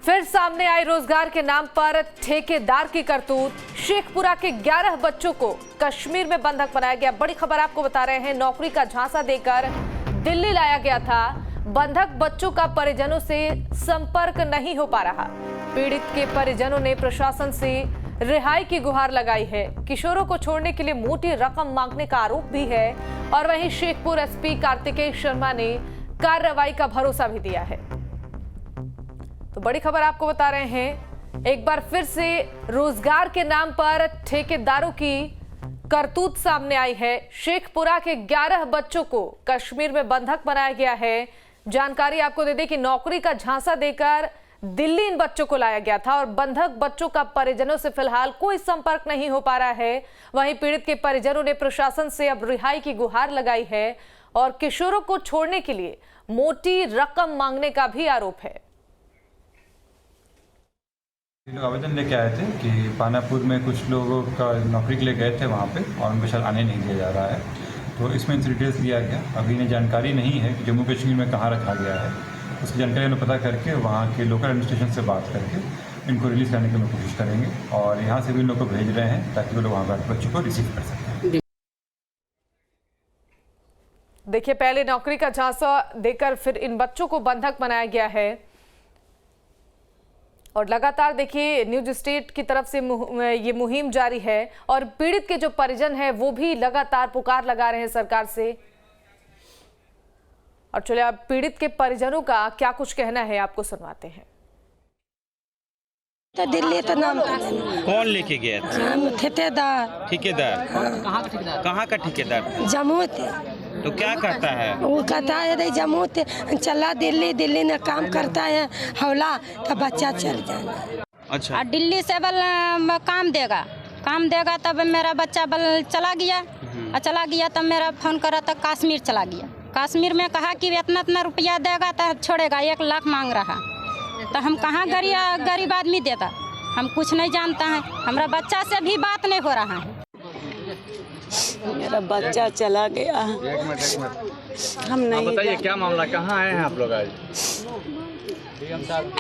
फिर सामने आई रोजगार के नाम पर ठेकेदार की करतूत। शेखपुरा के 11 बच्चों को कश्मीर में बंधक बनाया गया। बड़ी खबर आपको बता रहे हैं, नौकरी का झांसा देकर दिल्ली लाया गया था। बंधक बच्चों का परिजनों से संपर्क नहीं हो पा रहा। पीड़ित के परिजनों ने प्रशासन से रिहाई की गुहार लगाई है। किशोरों को छोड़ने के लिए मोटी रकम मांगने का आरोप भी है। और वहीं शेखपुर एसपी कार्तिकेय शर्मा ने कार्रवाई का भरोसा भी दिया है। तो बड़ी खबर आपको बता रहे हैं, एक बार फिर से रोजगार के नाम पर ठेकेदारों की करतूत सामने आई है। शेखपुरा के 11 बच्चों को कश्मीर में बंधक बनाया गया है। जानकारी आपको दे दें कि नौकरी का झांसा देकर दिल्ली इन बच्चों को लाया गया था और बंधक बच्चों का परिजनों से फिलहाल कोई संपर्क नहीं हो पा रहा है। वहीं पीड़ित के परिजनों ने प्रशासन से अब रिहाई की गुहार लगाई है और किशोरों को छोड़ने के लिए मोटी रकम मांगने का भी आरोप है। लोग आवेदन लेके आए थे कि पानापुर में कुछ लोगों का नौकरी के लिए गए थे वहाँ पे और उनको शायद आने नहीं दिया जा रहा है, तो इसमें इनसे डिटेल्स दिया गया। अभी इन्हें जानकारी नहीं है कि जम्मू कश्मीर में कहाँ रखा गया है। उसकी जानकारी उन्हें पता करके वहाँ के लोकल एडमिनिस्ट्रेशन से बात करके इनको रिलीज़ करने की हम कोशिश करेंगे और यहाँ से भी इन लोग को भेज रहे हैं ताकि वो लोग वहाँ पर बच्चों को रिसीव कर सकें। देखिए, पहले नौकरी का झांसा देकर फिर इन बच्चों को बंधक बनाया गया है और लगातार देखिए न्यूज स्टेट की तरफ से ये मुहिम जारी है और पीड़ित के जो परिजन हैं वो भी लगातार पुकार लगा रहे हैं सरकार से। और चलिए अब पीड़ित के परिजनों का क्या कुछ कहना है आपको सुनवाते हैं। तो दिल्ली तो नाम कौन लेके गया था? ठेकेदार। ठेकेदार? कहाँ का ठेकेदार? जम्मू थे। तो क्या कहता है? वो कहता है रे जम्मू थे, चला दिल्ली में काम करता है हौला तो बच्चा चल जाएगा। अच्छा, दिल्ली से बल काम देगा तब मेरा बच्चा बल चला गया और चला गया तब मेरा फोन करा तब कश्मीर चला गया। कश्मीर में कहा कि इतना रुपया देगा तो छोड़ेगा, 1 लाख मांग रहा। तो हम कहाँ गरीब आदमी देता, हम कुछ नहीं जानता है। हमारा बच्चा से भी बात नहीं हो रहा है। मेरा बच्चा चला गया। हम नहीं बताइए क्या मामला, कहाँ आए हैं आप लोग आज?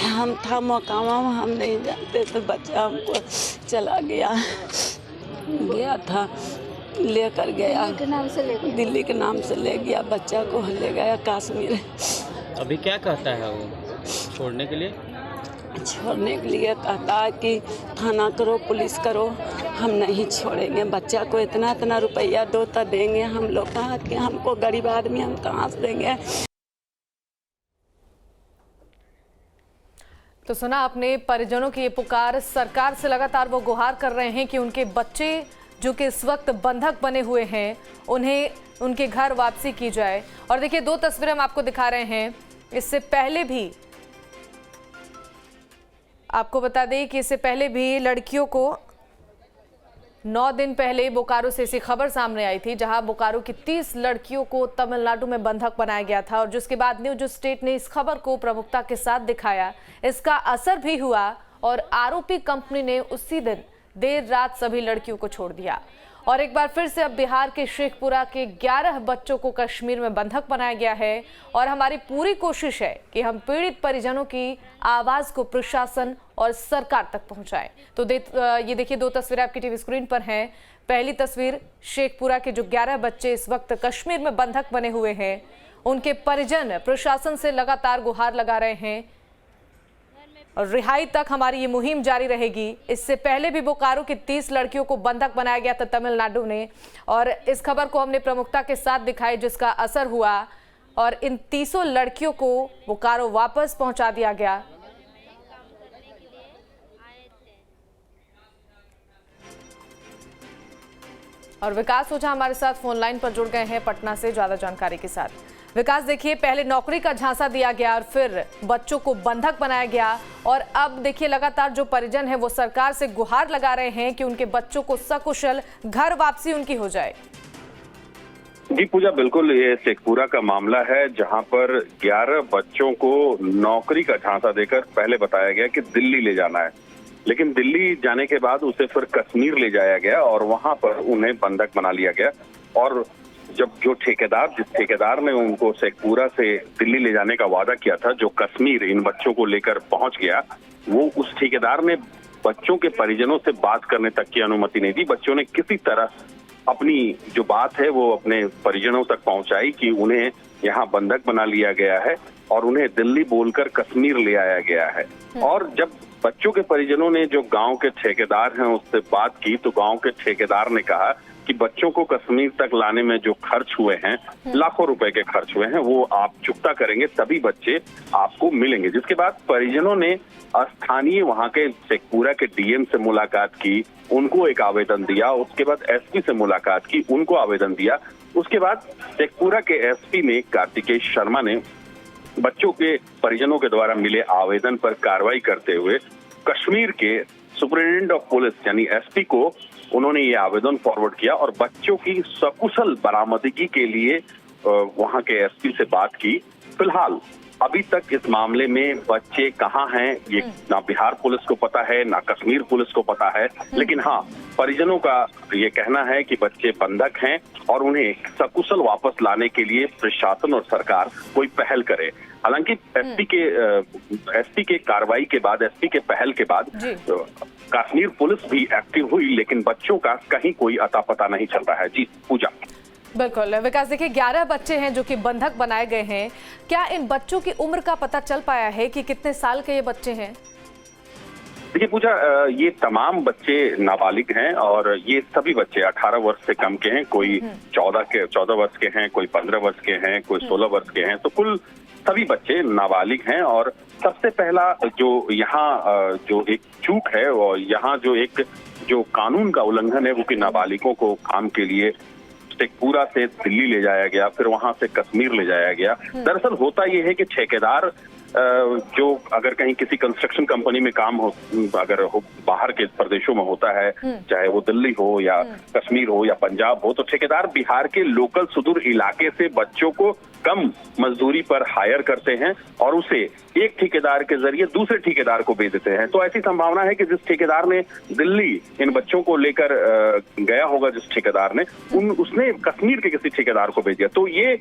हम था मकामा, हम नहीं जानते तो बच्चा हमको चला गया था, लेकर गया दिल्ली के नाम से ले गया, बच्चा को ले गया कश्मीर। अभी क्या कहता है वो छोड़ने के लिए? छोड़ने के लिए कहता है कि थाना करो, पुलिस करो, हम नहीं छोड़ेंगे बच्चा को। इतना रुपया दो तो देंगे। हम लोग कहा कि हमको गरीब आदमी हम कहाँ से देंगे। तो सुना आपने परिजनों की ये पुकार। सरकार से लगातार वो गुहार कर रहे हैं कि उनके बच्चे जो कि इस वक्त बंधक बने हुए हैं उन्हें उनके घर वापसी की जाए। और देखिए 2 तस्वीरें हम आपको दिखा रहे हैं। इससे पहले भी आपको बता दें कि इससे पहले भी लड़कियों को 9 दिन पहले बोकारो से ऐसी खबर सामने आई थी जहां बोकारो की 30 लड़कियों को तमिलनाडु में बंधक बनाया गया था और जिसके बाद न्यूज स्टेट ने इस खबर को प्रमुखता के साथ दिखाया। इसका असर भी हुआ और आरोपी कंपनी ने उसी दिन देर रात सभी लड़कियों को छोड़ दिया। और एक बार फिर से अब बिहार के शेखपुरा के 11 बच्चों को कश्मीर में बंधक बनाया गया है और हमारी पूरी कोशिश है कि हम पीड़ित परिजनों की आवाज को प्रशासन और सरकार तक पहुंचाएं। तो ये देखिए 2 तस्वीरें आपकी टीवी स्क्रीन पर हैं। पहली तस्वीर, शेखपुरा के जो 11 बच्चे इस वक्त कश्मीर में बंधक बने हुए हैं, उनके परिजन प्रशासन से लगातार गुहार लगा रहे हैं और रिहाई तक हमारी ये मुहिम जारी रहेगी। इससे पहले भी बोकारो की 30 लड़कियों को बंधक बनाया गया था तमिलनाडु ने और इस खबर को हमने प्रमुखता के साथ दिखाई जिसका असर हुआ और इन 30 लड़कियों को बोकारो वापस पहुंचा दिया गया। और विकास ओझा हमारे साथ फोन लाइन पर जुड़ गए हैं पटना से ज्यादा जानकारी के साथ। विकास, देखिए पहले नौकरी का झांसा दिया गया और फिर बच्चों को बंधक बनाया गया और अब देखिए लगातार जो परिजन है वो सरकार से गुहार लगा रहे हैं कि उनके बच्चों को सकुशल घर वापसी उनकी हो जाए। जी पूजा, बिल्कुल ये शेखपुरा का मामला है जहां पर 11 बच्चों को नौकरी का झांसा देकर पहले बताया गया कि दिल्ली ले जाना है, लेकिन दिल्ली जाने के बाद उसे फिर कश्मीर ले जाया गया और वहां पर उन्हें बंधक बना लिया गया और जब जो जिस ठेकेदार ने उनको शेखपुरा से दिल्ली ले जाने का वादा किया था, जो कश्मीर इन बच्चों को लेकर पहुंच गया, वो उस ठेकेदार ने बच्चों के परिजनों से बात करने तक की अनुमति नहीं दी। बच्चों ने किसी तरह अपनी जो बात है वो अपने परिजनों तक पहुंचाई कि उन्हें यहाँ बंधक बना लिया गया है और उन्हें दिल्ली बोलकर कश्मीर ले आया गया है। और जब बच्चों के परिजनों ने जो गांव के ठेकेदार हैं उससे बात की, तो गांव के ठेकेदार ने कहा कि बच्चों को कश्मीर तक लाने में जो खर्च हुए हैं, लाखों रुपए के खर्च हुए हैं, वो आप चुकता करेंगे तभी बच्चे आपको मिलेंगे। जिसके बाद परिजनों ने स्थानीय वहां के शेखपुरा के डीएम से मुलाकात की, उनको एक आवेदन दिया। उसके बाद एसपी से मुलाकात की, उनको आवेदन दिया। उसके बाद शेखपुरा के एसपी ने कार्तिकेश शर्मा ने बच्चों के परिजनों के द्वारा मिले आवेदन पर कार्रवाई करते हुए कश्मीर के सुपरिटेंडेंट ऑफ पुलिस यानी एसपी को उन्होंने ये आवेदन फॉरवर्ड किया और बच्चों की सकुशल बरामदगी के लिए वहां के एसपी से बात की। फिलहाल अभी तक इस मामले में बच्चे कहाँ हैं ये ना बिहार पुलिस को पता है, ना कश्मीर पुलिस को पता है। लेकिन हाँ, परिजनों का ये कहना है कि बच्चे बंधक हैं और उन्हें सकुशल वापस लाने के लिए प्रशासन और सरकार कोई पहल करे। हालांकि एसपी के कार्रवाई के बाद, एसपी के पहल के बाद कश्मीर पुलिस भी एक्टिव हुई, लेकिन बच्चों का कहीं कोई अता पता नहीं चल रहा है। जी पूजा। बिल्कुल विकास, देखिए 11 बच्चे हैं जो कि बंधक बनाए गए हैं। क्या इन बच्चों की उम्र का पता चल पाया है कि कितने साल के ये बच्चे हैं? देखिए पूजा, ये तमाम बच्चे नाबालिग हैं और ये सभी बच्चे 18 वर्ष से कम के हैं। कोई 14 वर्ष के हैं, कोई 15 वर्ष के हैं, कोई 16 वर्ष के हैं। तो कुल सभी बच्चे नाबालिग हैं। और सबसे पहला जो यहाँ जो एक चूक है और यहाँ जो कानून का उल्लंघन है वो कि नाबालिगों को काम के लिए शेखपुरा से दिल्ली ले जाया गया, फिर वहां से कश्मीर ले जाया गया। दरअसल होता यह है कि ठेकेदार जो अगर कहीं किसी कंस्ट्रक्शन कंपनी में काम हो, अगर बाहर के प्रदेशों में होता है, चाहे वो दिल्ली हो या कश्मीर हो या पंजाब हो, तो ठेकेदार बिहार के लोकल सुदूर इलाके से बच्चों को कम मजदूरी पर हायर करते हैं और उसे एक ठेकेदार के जरिए दूसरे ठेकेदार को बेच देते हैं। तो ऐसी संभावना है कि जिस ठेकेदार ने दिल्ली इन बच्चों को लेकर गया होगा, जिस ठेकेदार ने उसने कश्मीर के किसी ठेकेदार को भेज दिया। तो ये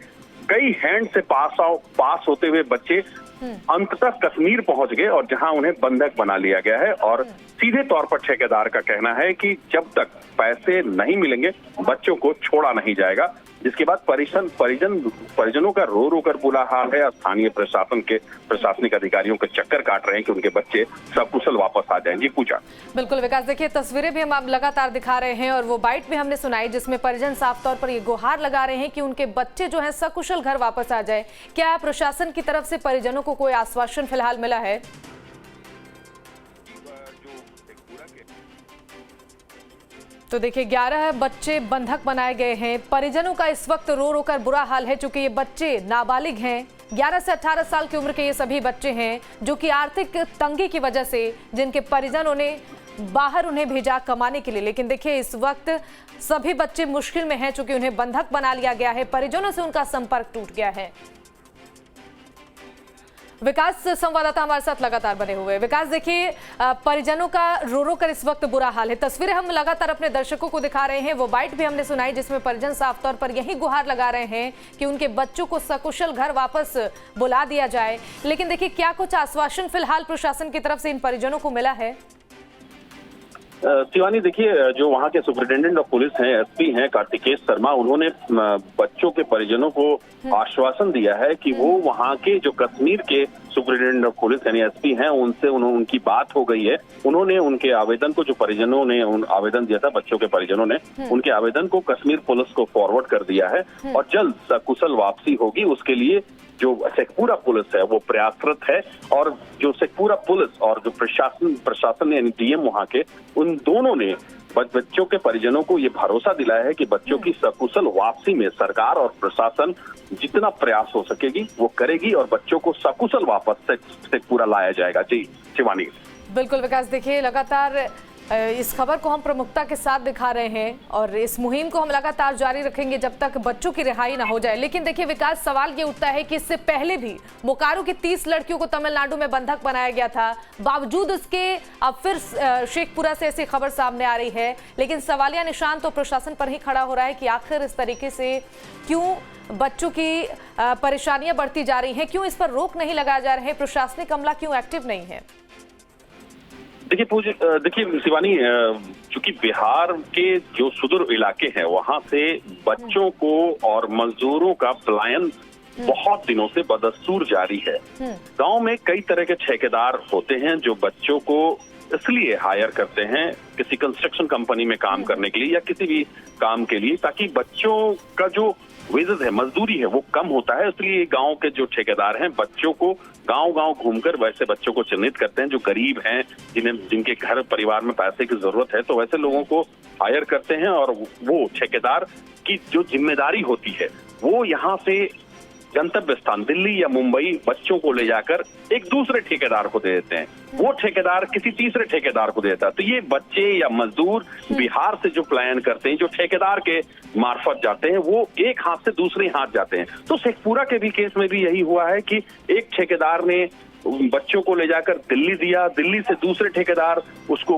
कई हैंड से पास होते हुए बच्चे अंततः कश्मीर पहुंच गए और जहां उन्हें बंधक बना लिया गया है। और सीधे तौर पर ठेकेदार का कहना है कि जब तक पैसे नहीं मिलेंगे बच्चों को छोड़ा नहीं जाएगा। जिसके बाद परिजनों का रो कर बुरा हाल है। स्थानीय प्रशासनिक अधिकारियों के चक्कर काट रहे हैं कि उनके बच्चे सकुशल वापस आ जाएंगे। पूजा। बिल्कुल विकास, देखिए तस्वीरें भी हम लगातार दिखा रहे हैं और वो बाइट भी हमने सुनाई जिसमें परिजन साफ तौर पर ये गुहार लगा रहे हैं कि उनके बच्चे जो हैं सकुशल घर वापस आ जाए। क्या प्रशासन की तरफ से परिजनों को कोई आश्वासन फिलहाल मिला है? तो देखिए 11 बच्चे बंधक बनाए गए हैं। परिजनों का इस वक्त रो कर बुरा हाल है क्योंकि ये बच्चे नाबालिग हैं। 11 से 18 साल की उम्र के ये सभी बच्चे हैं जो कि आर्थिक तंगी की वजह से जिनके परिजनों ने बाहर उन्हें भेजा कमाने के लिए। लेकिन देखिए इस वक्त सभी बच्चे मुश्किल में हैं क्योंकि उन्हें बंधक बना लिया गया है, परिजनों से उनका संपर्क टूट गया है। विकास संवाददाता हमारे साथ लगातार बने हुए। विकास, देखिए परिजनों का रो कर इस वक्त बुरा हाल है। तस्वीरें हम लगातार अपने दर्शकों को दिखा रहे हैं। वो बाइट भी हमने सुनाई जिसमें परिजन साफ तौर पर यही गुहार लगा रहे हैं कि उनके बच्चों को सकुशल घर वापस बुला दिया जाए। लेकिन देखिए क्या कुछ आश्वासन फिलहाल प्रशासन की तरफ से इन परिजनों को मिला है? शिवानी, देखिए जो वहाँ के सुपरिटेंडेंट ऑफ पुलिस हैं, एसपी हैं कार्तिकेश शर्मा, उन्होंने बच्चों के परिजनों को आश्वासन दिया है कि वो वहाँ के जो कश्मीर के सुपरिटेंडेंट ऑफ पुलिस यानी एसपी हैं उनसे उनकी बात हो गई है। उन्होंने उनके आवेदन को, जो परिजनों ने आवेदन दिया था, बच्चों के परिजनों ने उनके आवेदन को कश्मीर पुलिस को फॉरवर्ड कर दिया है और जल्द सकुशल वापसी होगी। उसके लिए जो शेखपुरा पुलिस है वो प्रयासरत है और जो शेखपुरा पुलिस और जो प्रशासन यानी डीएम वहाँ के, उन दोनों ने बच्चों के परिजनों को ये भरोसा दिलाया है कि बच्चों की सकुशल वापसी में सरकार और प्रशासन जितना प्रयास हो सकेगी वो करेगी और बच्चों को सकुशल वापस शेखपुरा लाया जाएगा। जी शिवानी। बिल्कुल विकास, देखिए लगातार इस खबर को हम प्रमुखता के साथ दिखा रहे हैं और इस मुहिम को हम लगातार जारी रखेंगे जब तक बच्चों की रिहाई ना हो जाए। लेकिन देखिए विकास, सवाल ये उठता है कि इससे पहले भी बोकारो की 30 लड़कियों को तमिलनाडु में बंधक बनाया गया था, बावजूद उसके अब फिर शेखपुरा से ऐसी खबर सामने आ रही है। लेकिन सवालिया निशान तो प्रशासन पर ही खड़ा हो रहा है कि आखिर इस तरीके से क्यों बच्चों की परेशानियां बढ़ती जा रही हैं, क्यों इस पर रोक नहीं लगाया जा रहा है, प्रशासनिक अमला क्यों एक्टिव नहीं है। देखिए शिवानी, चूंकि बिहार के जो सुदूर इलाके हैं वहां से बच्चों को और मजदूरों का पलायन बहुत दिनों से बदस्तूर जारी है। गांव में कई तरह के ठेकेदार होते हैं जो बच्चों को इसलिए हायर करते हैं किसी कंस्ट्रक्शन कंपनी में काम करने के लिए या किसी भी काम के लिए, ताकि बच्चों का जो वेजेस है, मजदूरी है, वो कम होता है। इसलिए गांव के जो ठेकेदार हैं बच्चों को गांव-गांव घूमकर वैसे बच्चों को चिन्हित करते हैं जो गरीब हैं, जिनके घर परिवार में पैसे की जरूरत है, तो वैसे लोगों को हायर करते हैं। और वो ठेकेदार की जो जिम्मेदारी होती है वो यहाँ से गंतव्य स्थान दिल्ली या मुंबई बच्चों को ले जाकर एक दूसरे ठेकेदार को दे देते हैं, वो ठेकेदार किसी तीसरे ठेकेदार को देता है। तो ये बच्चे या मजदूर बिहार से जो पलायन करते हैं, जो ठेकेदार के मार्फत जाते हैं, वो एक हाथ से दूसरे हाथ जाते हैं। तो शेखपुरा के भी केस में भी यही हुआ है कि एक ठेकेदार ने बच्चों को ले जाकर दिल्ली दिया, दिल्ली से दूसरे ठेकेदार उसको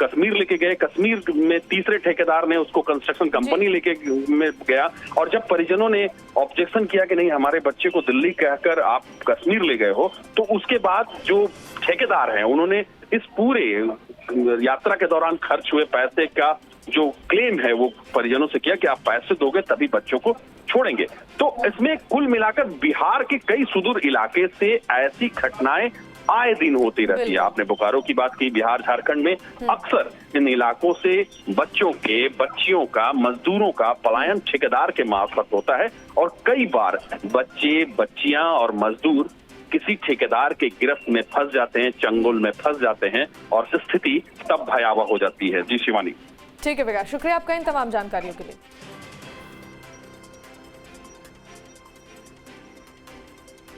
कश्मीर लेके गए, कश्मीर में तीसरे ठेकेदार ने उसको कंस्ट्रक्शन कंपनी लेके में गया। और जब परिजनों ने ऑब्जेक्शन किया कि नहीं हमारे बच्चे को दिल्ली कहकर आप कश्मीर ले गए हो, तो उसके बाद जो ठेकेदार हैं उन्होंने इस पूरे यात्रा के दौरान खर्च हुए पैसे का जो क्लेम है वो परिजनों से किया कि आप पैसे दोगे तभी बच्चों को छोड़ेंगे। तो इसमें कुल मिलाकर बिहार के कई सुदूर इलाके से ऐसी घटनाएं आए दिन होती रहती है। आपने बोकारो की बात की, बिहार झारखंड में अक्सर इन इलाकों से बच्चों के, बच्चियों का, मजदूरों का पलायन ठेकेदार के मार्फत होता है। और कई बार बच्चे, बच्चियां और मजदूर किसी ठेकेदार के गिरफ्त में फंस जाते हैं, चंगुल में फंस जाते हैं और स्थिति तब भयावह हो जाती है। जी शिवानी। ठीक है विकास, शुक्रिया आपका इन तमाम जानकारियों के लिए।